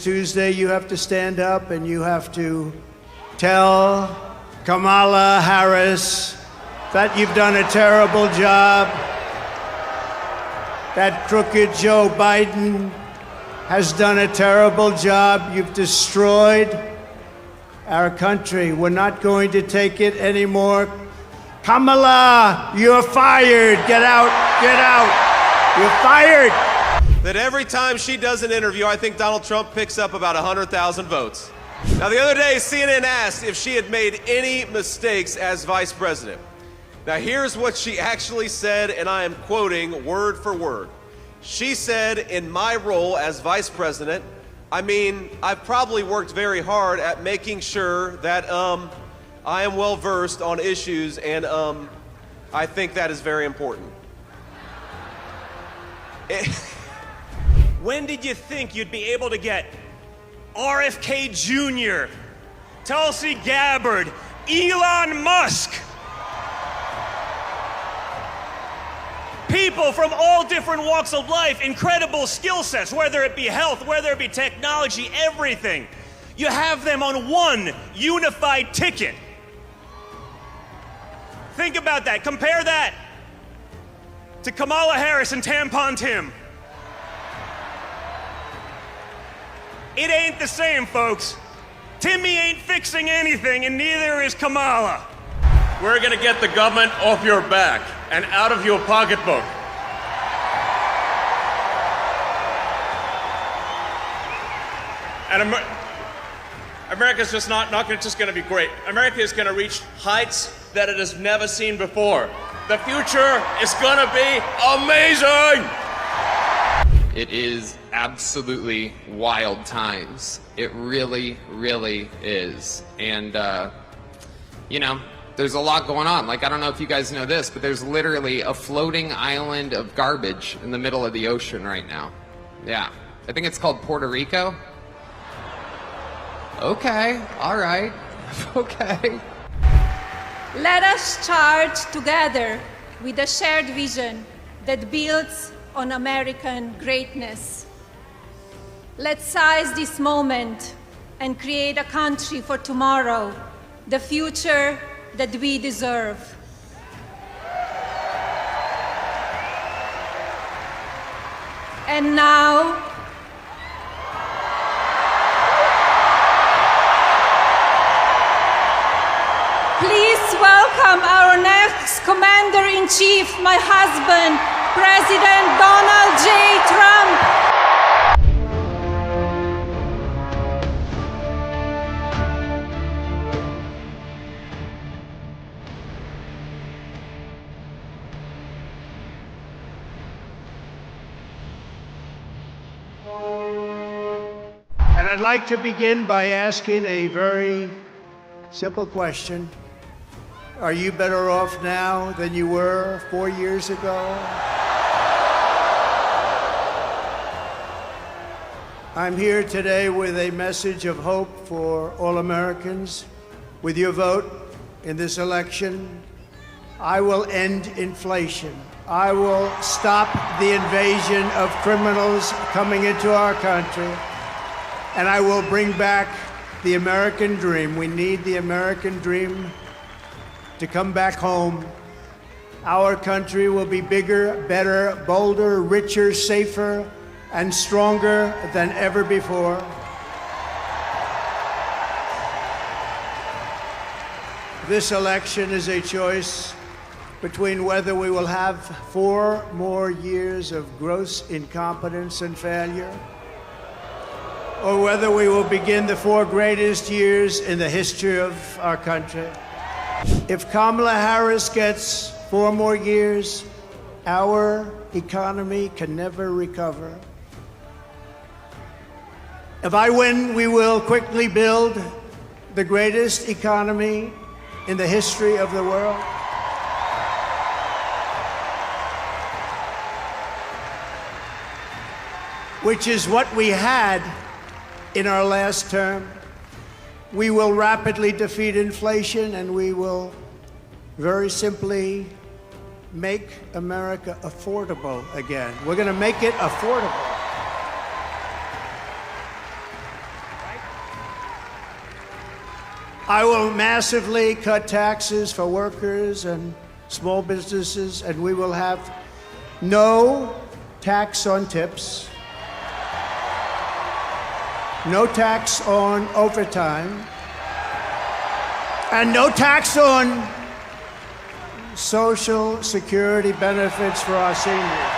Tuesday, you have to stand up and you have to tell Kamala Harris that you've done a terrible job, that crooked Joe Biden has done a terrible job. You've destroyed our country. We're not going to take it anymore. Kamala, you're fired. Get out, get out. You're fired. That every time she does an interview, I think Donald Trump picks up about 100,000 votes. Now, the other day, CNN asked if she had made any mistakes as vice president. Now, here's what she actually said, and I am quoting word for word. She said, in my role as vice president, I've probably worked very hard at making sure that I am well versed on issues, and I think that is very important. When did you think you'd be able to get RFK Jr., Tulsi Gabbard, Elon Musk? People from all different walks of life, incredible skill sets, whether it be health, whether it be technology, everything. You have them on one unified ticket. Think about that. Compare that to Kamala Harris and Tampon Tim. It ain't the same, folks. Timmy ain't fixing anything, and neither is Kamala. We're gonna get the government off your back and out of your pocketbook. And America's just not gonna be great. America is gonna reach heights that it has never seen before. The future is gonna be amazing! It is absolutely wild times. It really, really is. And, you know, there's a lot going on. Like, I don't know if you guys know this, but there's literally a floating island of garbage in the middle of the ocean right now. Yeah. I think it's called Puerto Rico. Okay. All right. Okay. Let us charge together with a shared vision that builds on American greatness. Let's seize this moment and create a country for tomorrow, the future that we deserve. And now, please welcome our next Commander-in-Chief, my husband, President Donald J. Trump. And I'd like to begin by asking a very simple question. Are you better off now than you were 4 years ago? I'm here today with a message of hope for all Americans. With your vote in this election, I will end inflation. I will stop the invasion of criminals coming into our country, and I will bring back the American dream. We need the American dream to come back home. Our country will be bigger, better, bolder, richer, safer, and stronger than ever before. This election is a choice between whether we will have 4 more years of gross incompetence and failure, or whether we will begin the 4 greatest years in the history of our country. If Kamala Harris gets 4 more years, our economy can never recover. If I win, we will quickly build the greatest economy in the history of the world. Which is what we had in our last term. We will rapidly defeat inflation, and we will very simply make America affordable again. We're going to make it affordable. I will massively cut taxes for workers and small businesses, and we will have no tax on tips, no tax on overtime, and no tax on Social Security benefits for our seniors.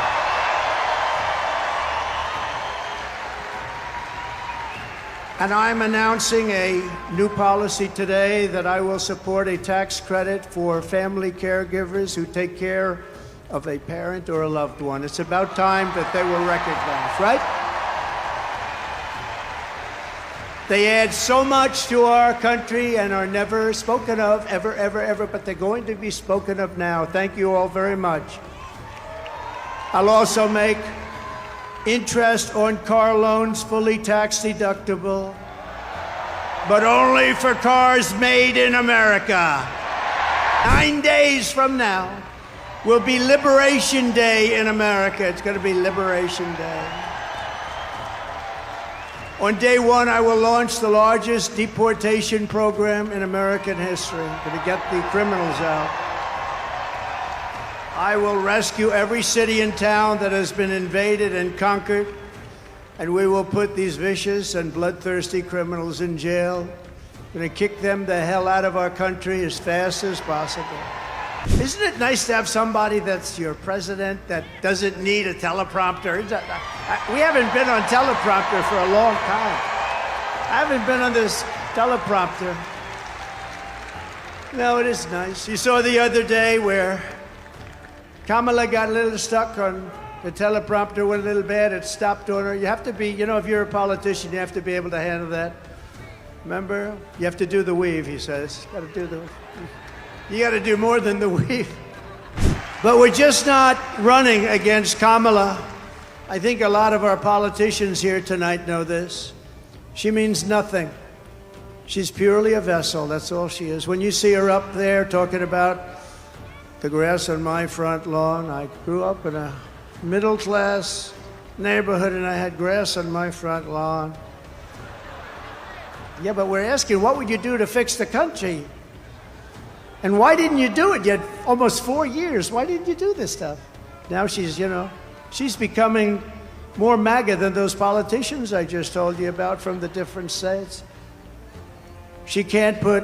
And I'm announcing a new policy today that I will support a tax credit for family caregivers who take care of a parent or a loved one. It's about time that they were recognized, right? They add so much to our country and are never spoken of, ever, ever, ever, but they're going to be spoken of now. Thank you all very much. I'll also make interest on car loans fully tax deductible, but only for cars made in America. 9 days from now will be Liberation Day in America. It's going to be Liberation Day. On day one, I will launch the largest deportation program in American history to get the criminals out. I will rescue every city and town that has been invaded and conquered, and we will put these vicious and bloodthirsty criminals in jail. We're going to kick them the hell out of our country as fast as possible. Isn't it nice to have somebody that's your president that doesn't need a teleprompter? We haven't been on teleprompter for a long time. I haven't been on this teleprompter. No, it is nice. You saw the other day where Kamala got a little stuck on the teleprompter, went a little bad, it stopped on her. You have to be, you know, if you're a politician, you have to be able to handle that. Remember? You have to do the weave, he says. You got to do more than the weave. But we're just not running against Kamala. I think a lot of our politicians here tonight know this. She means nothing. She's purely a vessel, that's all she is. When you see her up there talking about the grass on my front lawn, I grew up in a middle-class neighborhood and I had grass on my front lawn. Yeah, but we're asking, what would you do to fix the country? And why didn't you do it? You had almost 4 years. Why didn't you do this stuff? Now she's, you know, she's becoming more MAGA than those politicians I just told you about from the different states. She can't put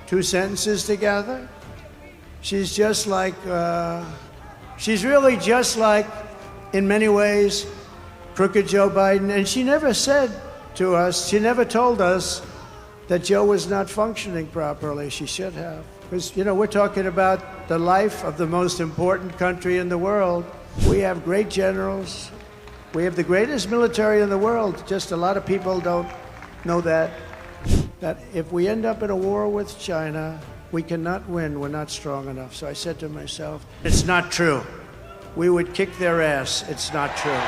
two sentences together. She's just like, she's really just like, in many ways, crooked Joe Biden. And she never said to us, she never told us that Joe was not functioning properly. She should have. Because, you know, we're talking about the life of the most important country in the world. We have great generals. We have the greatest military in the world. Just a lot of people don't know that if we end up in a war with China, we cannot win. We're not strong enough. So I said to myself, it's not true. We would kick their ass. It's not true.